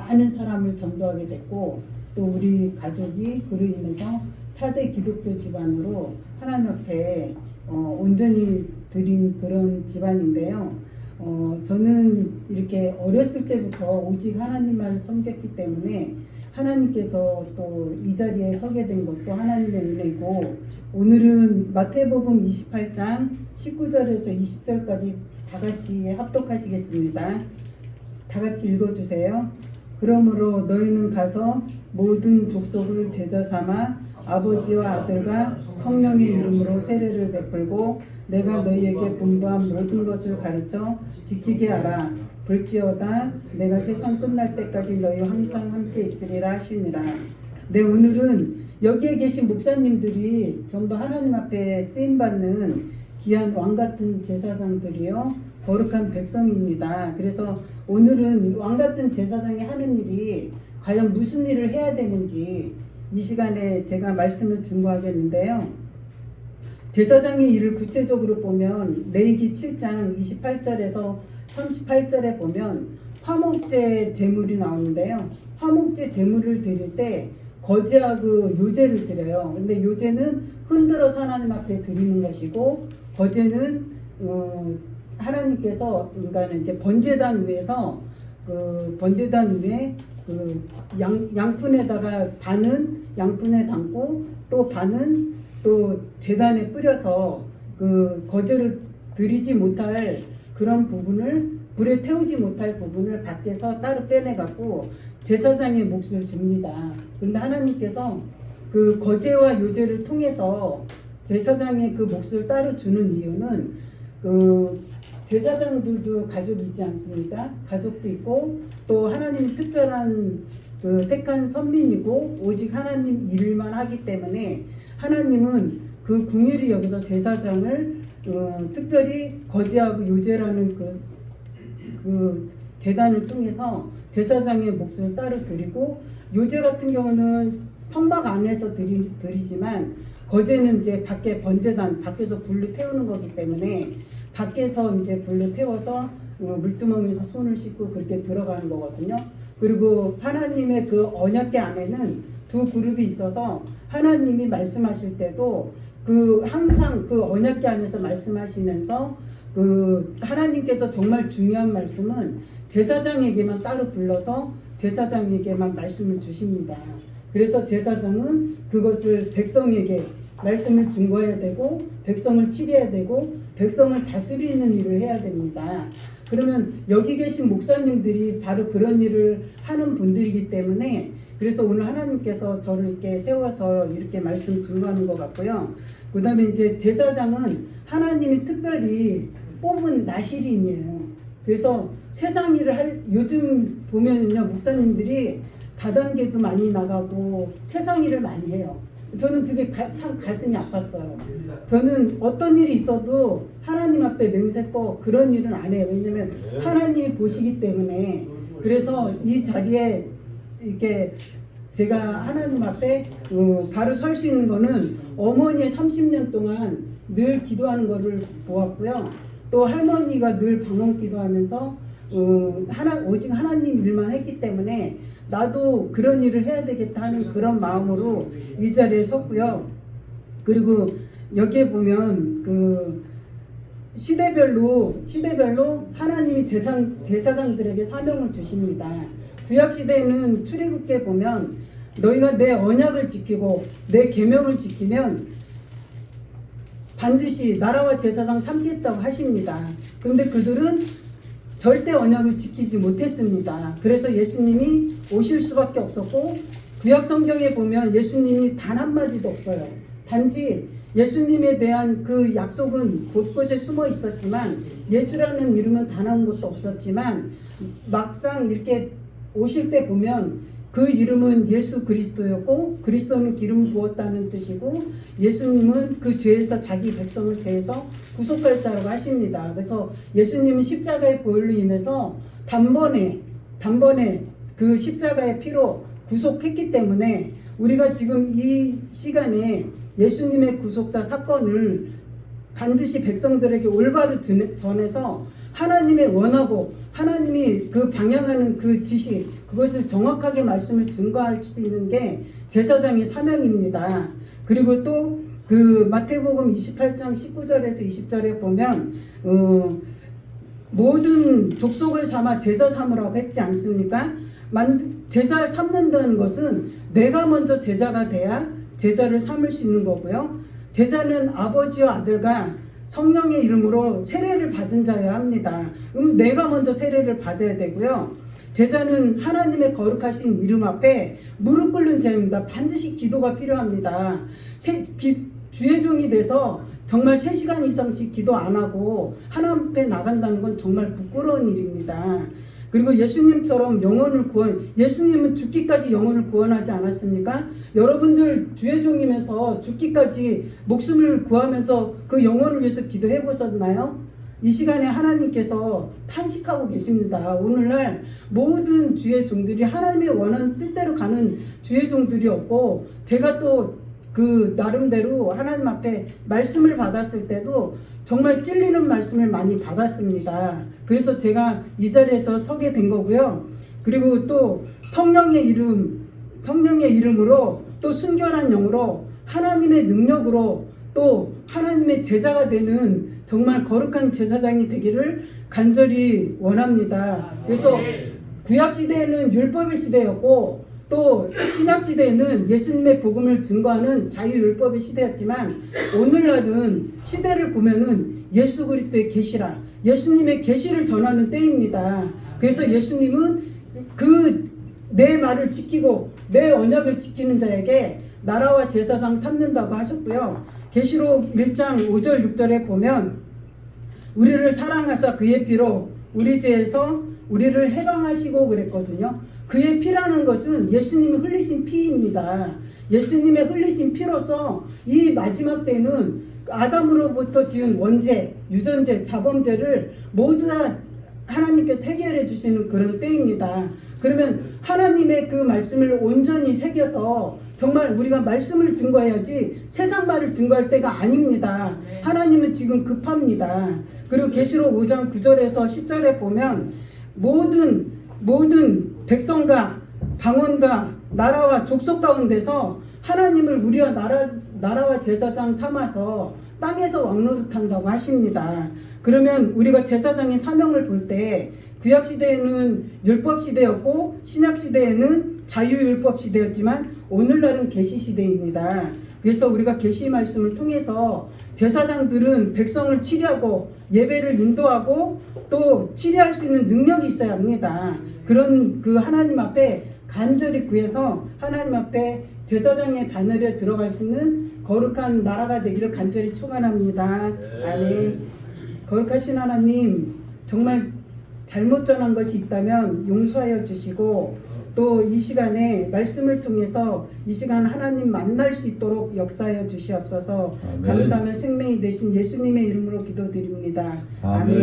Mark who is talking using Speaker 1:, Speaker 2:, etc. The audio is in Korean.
Speaker 1: 많은 사람을 전도하게 됐고 또 우리 가족이 그로 인해서 4대 기독교 집안으로 하나님 앞에 온전히 드린 그런 집안인데요. 저는 이렇게 어렸을 때부터 오직 하나님만을 섬겼기 때문에 하나님께서 또 이 자리에 서게 된 것도 하나님의 은혜고, 오늘은 마태복음 28장 19절에서 20절까지 다 같이 합독하시겠습니다. 다 같이 읽어주세요. 그러므로 너희는 가서 모든 족속을 제자 삼아 아버지와 아들과 성령의 이름으로 세례를 베풀고 내가 너희에게 분부한 모든 것을 가르쳐 지키게 하라. 볼지어다 내가 세상 끝날 때까지 너희와 항상 함께 있으리라 하시니라. 네, 오늘은 여기에 계신 목사님들이 전부 하나님 앞에 쓰임받는 귀한 왕같은 제사장들이요 거룩한 백성입니다. 그래서 오늘은 왕같은 제사장이 하는 일이 과연 무슨 일을 해야 되는지 이 시간에 제가 말씀을 증거하겠는데요. 제사장의 일을 구체적으로 보면 레위기 7장 28절에서 38절에 보면 화목제 제물이 나오는데요. 화목제 제물을 드릴 때 거제하고 요제를 드려요. 근데 요제는 흔들어서 하나님 앞에 드리는 것이고 거제는 하나님께서 그러니까 이제 번제단 위에서 그 번제단 위에 그 양푼에다가 반은 양푼에 담고 또 반은 또 제단에 뿌려서 그 거제를 드리지 못할 그런 부분을 불에 태우지 못할 부분을 밖에서 따로 빼내 갖고 제사장의 몫을 줍니다. 근데 하나님께서 그 거제와 요제를 통해서 제사장의 그 몫을 따로 주는 이유는 그 제사장들도 가족이 있지 않습니까? 가족도 있고 또 하나님이 특별한 그 택한 선민이고 오직 하나님 일만 하기 때문에 하나님은 그 긍휼히 여기서 제사장을 특별히 거제하고 요제라는 그 제단을 통해서 제사장의 몫을 따로 드리고 요제 같은 경우는 성막 안에서 드리지만 거제는 이제 밖에 번제단 밖에서 불로 태우는 거기 때문에 밖에서 이제 불로 태워서 물두멍에서 손을 씻고 그렇게 들어가는 거거든요. 그리고 하나님의 그 언약궤 안에는 두 그룹이 있어서 하나님이 말씀하실 때도 그 항상 그 언약궤 안에서 말씀하시면서 그 하나님께서 정말 중요한 말씀은 제사장에게만 따로 불러서 제사장에게만 말씀을 주십니다. 그래서 제사장은 그것을 백성에게 말씀을 증거해야 되고 백성을 치료해야 되고 백성을 다스리는 일을 해야 됩니다. 그러면 여기 계신 목사님들이 바로 그런 일을 하는 분들이기 때문에 그래서 오늘 하나님께서 저를 이렇게 세워서 이렇게 말씀 증거하는 것 같고요. 그 다음에 이제 제사장은 하나님이 특별히 뽑은 나시린이에요. 그래서 세상 일을 요즘 보면은요, 목사님들이 다단계도 많이 나가고 세상 일을 많이 해요. 저는 그게 참 가슴이 아팠어요. 저는 어떤 일이 있어도 하나님 앞에 맹세코 그런 일은 안 해요. 왜냐면 하나님이 보시기 때문에. 그래서 이 자리에 이렇게 제가 하나님 앞에 바로 설 수 있는 거는 어머니의 30년 동안 늘 기도하는 거를 보았고요. 또 할머니가 늘 방언 기도하면서 오직 하나님 일만 했기 때문에 나도 그런 일을 해야 되겠다 하는 그런 마음으로 이 자리에 섰고요. 그리고 여기에 보면 그 시대별로 하나님이 제사장들에게 사명을 주십니다. 구약 시대에는 출애굽기에 보면 너희가 내 언약을 지키고 내 계명을 지키면 반드시 나라와 제사장 삼겠다고 하십니다. 그런데 그들은 절대 언약을 지키지 못했습니다. 그래서 예수님이 오실 수밖에 없었고 구약 성경에 보면 예수님이 단 한마디도 없어요. 단지 예수님에 대한 그 약속은 곳곳에 숨어 있었지만 예수라는 이름은 단 한 곳도 없었지만 막상 이렇게 오실 때 보면 그 이름은 예수 그리스도였고 그리스도는 기름 부었다는 뜻이고 예수님은 그 죄에서 자기 백성을 죄에서 구속할 자라고 하십니다. 그래서 예수님은 십자가의 보혈로 인해서 단번에 그 십자가의 피로 구속했기 때문에 우리가 지금 이 시간에 예수님의 구속사 사건을 반드시 백성들에게 올바로 전해서 하나님의 원하고 하나님이 그 방향하는 그 지시 그것을 정확하게 말씀을 증거할 수 있는 게 제사장의 사명입니다. 그리고 또 그 마태복음 28장 19절에서 20절에 보면 모든 족속을 삼아 제자 삼으라고 했지 않습니까? 제자 삼는다는 것은 내가 먼저 제자가 돼야 제자를 삼을 수 있는 거고요. 제자는 아버지와 아들과 성령의 이름으로 세례를 받은 자여야 합니다. 내가 먼저 세례를 받아야 되고요. 제자는 하나님의 거룩하신 이름 앞에 무릎 꿇는 자입니다. 반드시 기도가 필요합니다. 주의 종이 돼서 정말 3시간 이상씩 기도 안 하고 하나님 앞에 나간다는 건 정말 부끄러운 일입니다. 그리고 예수님처럼 예수님은 죽기까지 영혼을 구원하지 않았습니까? 여러분들 주의 종이면서 죽기까지 목숨을 구하면서 그 영혼을 위해서 기도해 보셨나요? 이 시간에 하나님께서 탄식하고 계십니다. 오늘날 모든 주의 종들이 하나님의 원하는 뜻대로 가는 주의 종들이 없고, 제가 또 그 나름대로 하나님 앞에 말씀을 받았을 때도 정말 찔리는 말씀을 많이 받았습니다. 그래서 제가 이 자리에서 서게 된 거고요. 그리고 또 성령의 이름으로 또 순결한 영으로 하나님의 능력으로 또 하나님의 제자가 되는 정말 거룩한 제사장이 되기를 간절히 원합니다. 그래서 구약시대에는 율법의 시대였고 또 신약시대에는 예수님의 복음을 증거하는 자유율법의 시대였지만, 오늘날은 시대를 보면은 예수 그리스도의 계시라, 예수님의 계시를 전하는 때입니다. 그래서 예수님은 내 말을 지키고 내 언약을 지키는 자에게 나라와 제사장 삼는다고 하셨고요. 계시록 1장 5절 6절에 보면 우리를 사랑하사 그의 피로 우리 죄에서 우리를 해방하시고 그랬거든요. 그의 피라는 것은 예수님이 흘리신 피입니다. 예수님의 흘리신 피로서 이 마지막 때는 아담으로부터 지은 원죄, 유전죄, 자범죄를 모두 다 하나님께서 해결해 주시는 그런 때입니다. 그러면 하나님의 그 말씀을 온전히 새겨서 정말 우리가 말씀을 증거해야지 세상 말을 증거할 때가 아닙니다. 하나님은 지금 급합니다. 그리고 계시록 5장 9절에서 10절에 보면 모든 백성과 방언과 나라와 족속 가운데서 하나님을 우리와 나라와 제사장 삼아서 땅에서 왕노릇한다고 하십니다. 그러면 우리가 제사장의 사명을 볼 때 구약시대에는 율법시대였고 신약시대에는 자유율법시대였지만 오늘날은 계시시대입니다. 그래서 우리가 계시 말씀을 통해서 제사장들은 백성을 치료하고 예배를 인도하고 또 치료할 수 있는 능력이 있어야 합니다. 그런 그 하나님 앞에 간절히 구해서 하나님 앞에 제사장의 바늘에 들어갈 수 있는 거룩한 나라가 되기를 간절히 축원합니다. 아멘. 거룩하신 하나님, 정말 잘못 전한 것이 있다면 용서하여 주시고 또 이 시간에 말씀을 통해서 이 시간 하나님 만날 수 있도록 역사하여 주시옵소서. 감사하며 생명이 되신 예수님의 이름으로 기도드립니다. 아멘.